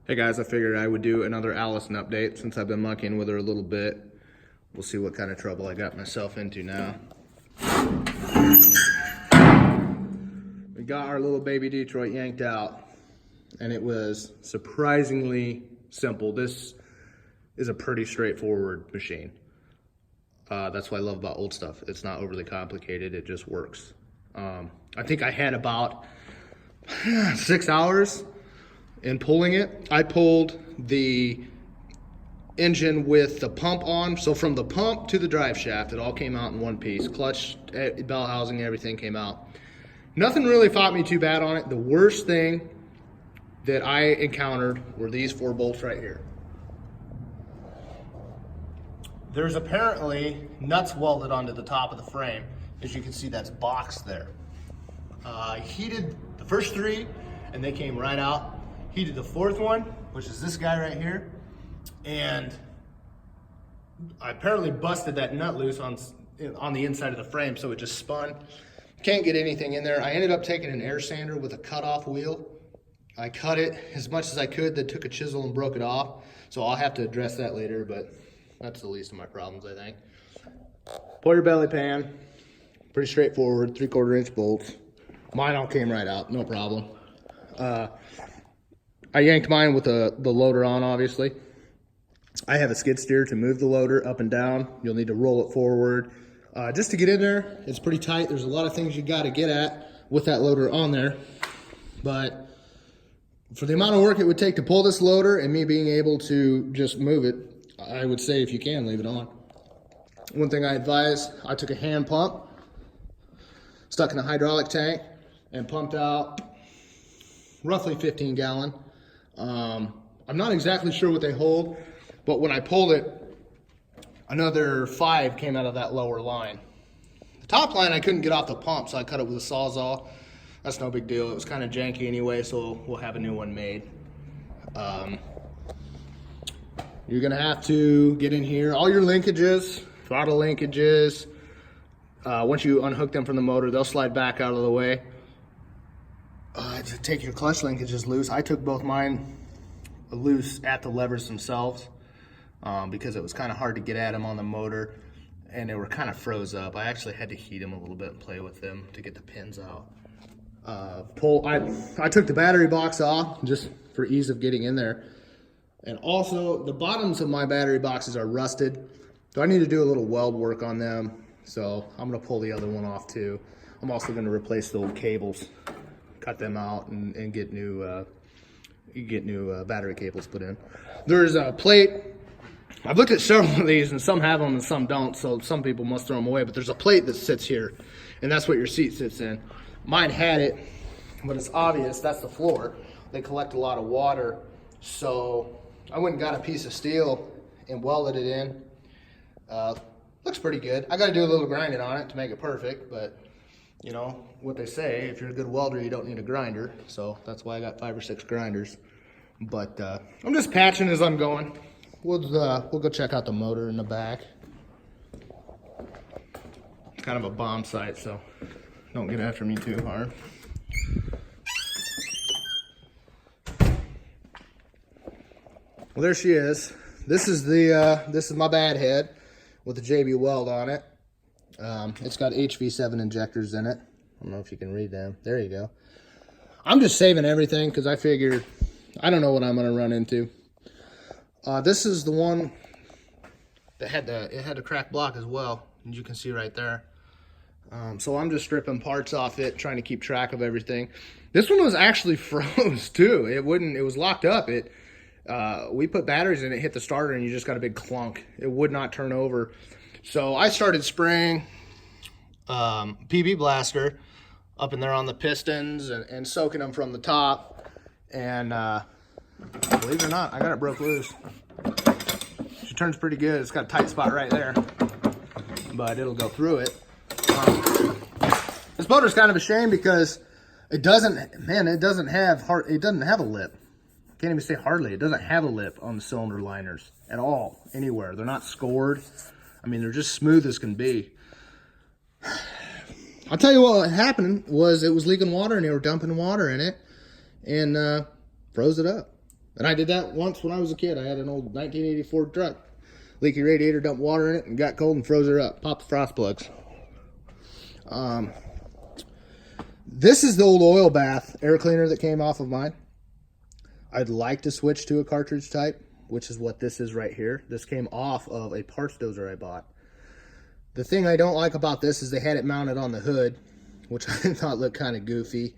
Hey guys, I figured I would do another Allison update since I've been mucking with her a little bit. We'll see what kind of trouble I got myself into now. We got our little baby Detroit yanked out, and it was surprisingly simple. This is a pretty straightforward machine. That's what I love about old stuff. It's not overly complicated, it just works. I think I had about 6 hours in pulling it. I pulled the engine with the pump on, so from the pump to the drive shaft, it all came out in one piece. Clutch, bell housing, everything came out. Nothing really fought me too bad on it. The worst thing that I encountered were these 4 bolts right here. There's apparently nuts welded onto the top of the frame. As you can see, that's boxed there. I heated the first 3 and they came right out. Heated the 4th one, which is this guy right here, and I apparently busted that nut loose on the inside of the frame, so it just spun. Can't get anything in there. I ended up taking an air sander with a cut-off wheel. I cut it as much as I could, then took a chisel and broke it off, so I'll have to address that later, but that's the least of my problems, I think. Pull your belly pan. Pretty straightforward, 3/4 inch bolts. Mine all came right out, no problem. I yanked mine with the loader on, obviously. I have a skid steer to move the loader up and down. You'll need to roll it forward. Just to get in there, it's pretty tight. There's a lot of things you got to get at with that loader on there. But for the amount of work it would take to pull this loader and me being able to just move it, I would say if you can, leave it on. One thing I advise, I took a hand pump, stuck in a hydraulic tank, and pumped out roughly 15 gallon. I'm not exactly sure what they hold, but when I pulled it, another 5 came out of that lower line. The top line I couldn't get off the pump, so I cut it with a Sawzall. That's no big deal. It was kind of janky anyway, so we'll have a new one made. You're gonna have to get in here, all your linkages, throttle linkages, once you unhook them from the motor, they'll slide back out of the way. To take your clutch linkages loose, I took both mine loose at the levers themselves because it was kind of hard to get at them on the motor and they were kind of froze up. I actually had to heat them a little bit and play with them to get the pins out. I took the battery box off just for ease of getting in there. And also the bottoms of my battery boxes are rusted, so I need to do a little weld work on them. So I'm gonna pull the other one off too. I'm also gonna replace the old cables, cut them out and get new battery cables put in. There's a plate. I've looked at several of these and some have them and some don't, so some people must throw them away, but there's a plate that sits here and that's what your seat sits in. Mine had it, but it's obvious that's the floor. They collect a lot of water, so I went and got a piece of steel and welded it in. Looks pretty good. I gotta do a little grinding on it to make it perfect, but you know what they say, if you're a good welder, you don't need a grinder. So that's why I got 5 or 6 grinders. But I'm just patching as I'm going. We'll go check out the motor in the back. It's kind of a bomb site, so don't get after me too hard. Well, there she is. This is my bad head with the JB weld on it. It's got HV7 injectors in it. I don't know if you can read them. There you go. I'm just saving everything because I figured I don't know what I'm going to run into. This is the one that had the cracked block as well, and you can see right there. So I'm just stripping parts off it, trying to keep track of everything. This one was actually froze too. It was locked up. We put batteries in it, hit the starter, and you just got a big clunk. It would not turn over. So I started spraying PB Blaster up in there on the pistons and soaking them from the top. And believe it or not, I got it broke loose. She turns pretty good. It's got a tight spot right there, but it'll go through it. This motor's kind of a shame because it doesn't have a lip. Can't even say hardly. It doesn't have a lip on the cylinder liners at all, anywhere. They're not scored. I mean, they're just smooth as can be. I'll tell you what happened was it was leaking water and they were dumping water in it and froze it up. And I did that once when I was a kid. I had an old 1984 truck. Leaky radiator, dumped water in it, and got cold and froze her up. Popped the frost plugs. This is the old oil bath air cleaner that came off of mine. I'd like to switch to a cartridge type, which is what this is right here. This came off of a parts dozer I bought. The thing I don't like about this is they had it mounted on the hood, which I thought looked kind of goofy.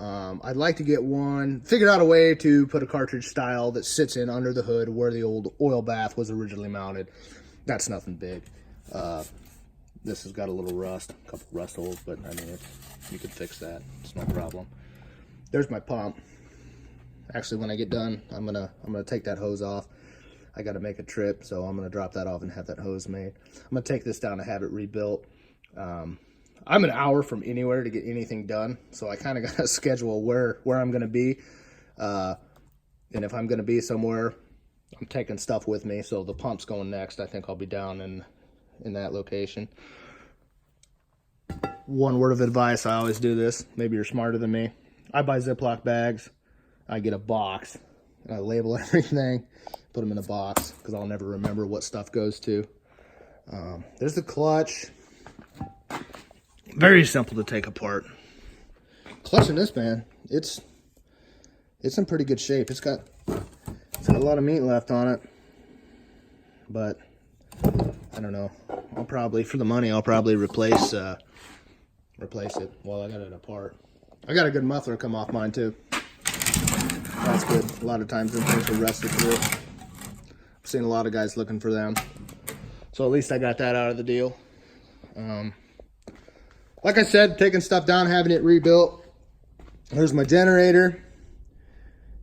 I'd like to get one, figure out a way to put a cartridge style that sits in under the hood where the old oil bath was originally mounted. That's nothing big. This has got a little rust, a couple rust holes, but I mean, you could fix that. It's no problem. There's my pump. Actually, when I get done, I'm gonna take that hose off. I got to make a trip, so I'm gonna drop that off and have that hose made. I'm gonna take this down and have it rebuilt. I'm an hour from anywhere to get anything done, so I kind of got to schedule where I'm going to be. And if I'm going to be somewhere, I'm taking stuff with me. So the pump's going next. I think I'll be down in that location. One word of advice, I always do this. Maybe you're smarter than me. I buy Ziploc bags. I get a box, and I label everything, put them in a box, because I'll never remember what stuff goes to. There's the clutch. Very simple to take apart. Clutch in this, man, it's in pretty good shape. It's got a lot of meat left on it, but I don't know. I'll probably, for the money, I'll probably replace it while I got it apart. I got a good muffler come off mine too. That's good. A lot of times them things are rusted through. I've seen a lot of guys looking for them, so at least I got that out of the deal. Like I said, taking stuff down, having it rebuilt. Here's my generator.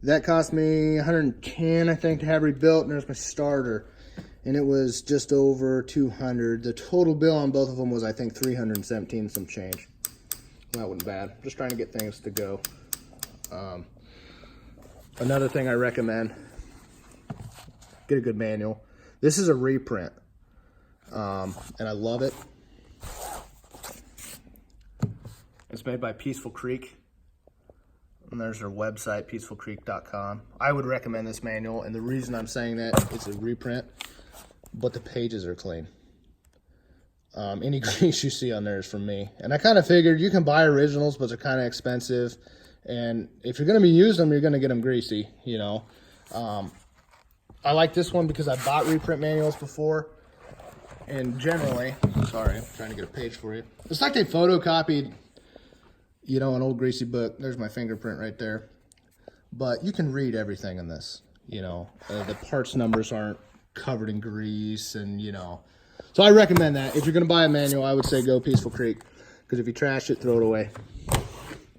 That cost me $110, I think, to have rebuilt. And there's my starter. And it was just over $200. The total bill on both of them was, I think, $317 some change. That wasn't bad. Just trying to get things to go. Another thing I recommend, get a good manual. This is a reprint. And I love it. It's made by Peaceful Creek, and there's their website, peacefulcreek.com. I would recommend this manual, and the reason I'm saying that, it's a reprint, but the pages are clean. Any grease you see on there is from me. And I kind of figured you can buy originals, but they're kind of expensive, and if you're going to be using them, you're going to get them greasy, you know. I like this one because I bought reprint manuals before, and generally, sorry, I'm trying to get a page for you. It's like they photocopied, you know, an old greasy book. There's my fingerprint right there. But you can read everything in this, you know. The parts numbers aren't covered in grease, and, you know. So I recommend that. If you're going to buy a manual, I would say go Peaceful Creek. Because if you trash it, throw it away.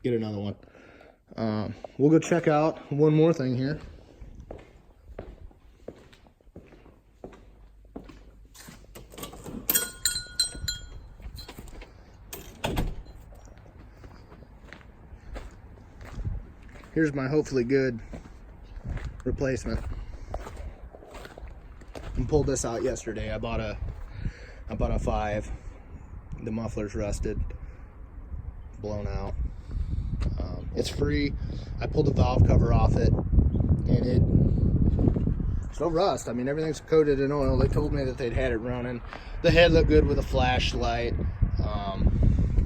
Get another one. We'll go check out one more thing here. Here's my hopefully good replacement. I pulled this out yesterday. I bought a 5. The muffler's rusted, blown out. It's free. I pulled the valve cover off it, and it's no rust. I mean, everything's coated in oil. They told me that they'd had it running. The head looked good with a flashlight.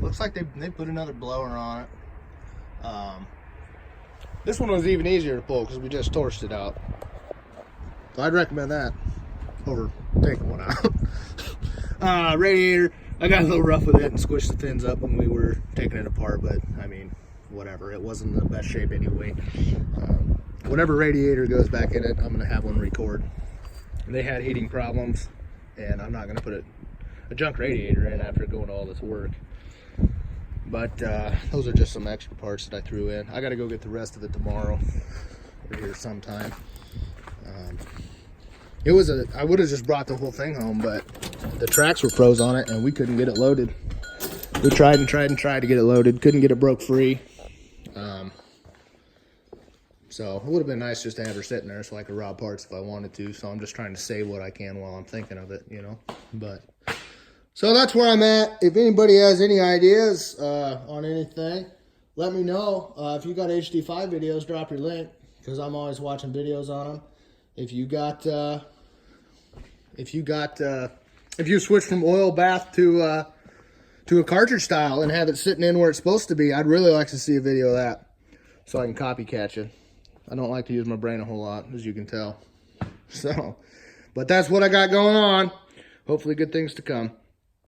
Looks like they put another blower on it. This one was even easier to pull because we just torched it out. So I'd recommend that over taking one out. Radiator, I got a little rough with it and squished the fins up when we were taking it apart, but I mean, whatever. It wasn't in the best shape anyway. Whenever radiator goes back in it, I'm going to have one record. They had heating problems, and I'm not going to put a junk radiator in after going to all this work. But those are just some extra parts that I threw in. I got to go get the rest of it tomorrow or here sometime. I would have just brought the whole thing home, but the tracks were froze on it and we couldn't get it loaded. We tried and tried and tried to get it loaded, couldn't get it broke free. So it would have been nice just to have her sitting there so I could rob parts if I wanted to. So I'm just trying to save what I can while I'm thinking of it, you know. But so that's where I'm at. If anybody has any ideas on anything, let me know. If you got HD5 videos, drop your link. because I'm always watching videos on them. If you switch from oil bath to a cartridge style and have it sitting in where it's supposed to be, I'd really like to see a video of that so I can copycat you. I don't like to use my brain a whole lot, as you can tell. So, but that's what I got going on. Hopefully good things to come.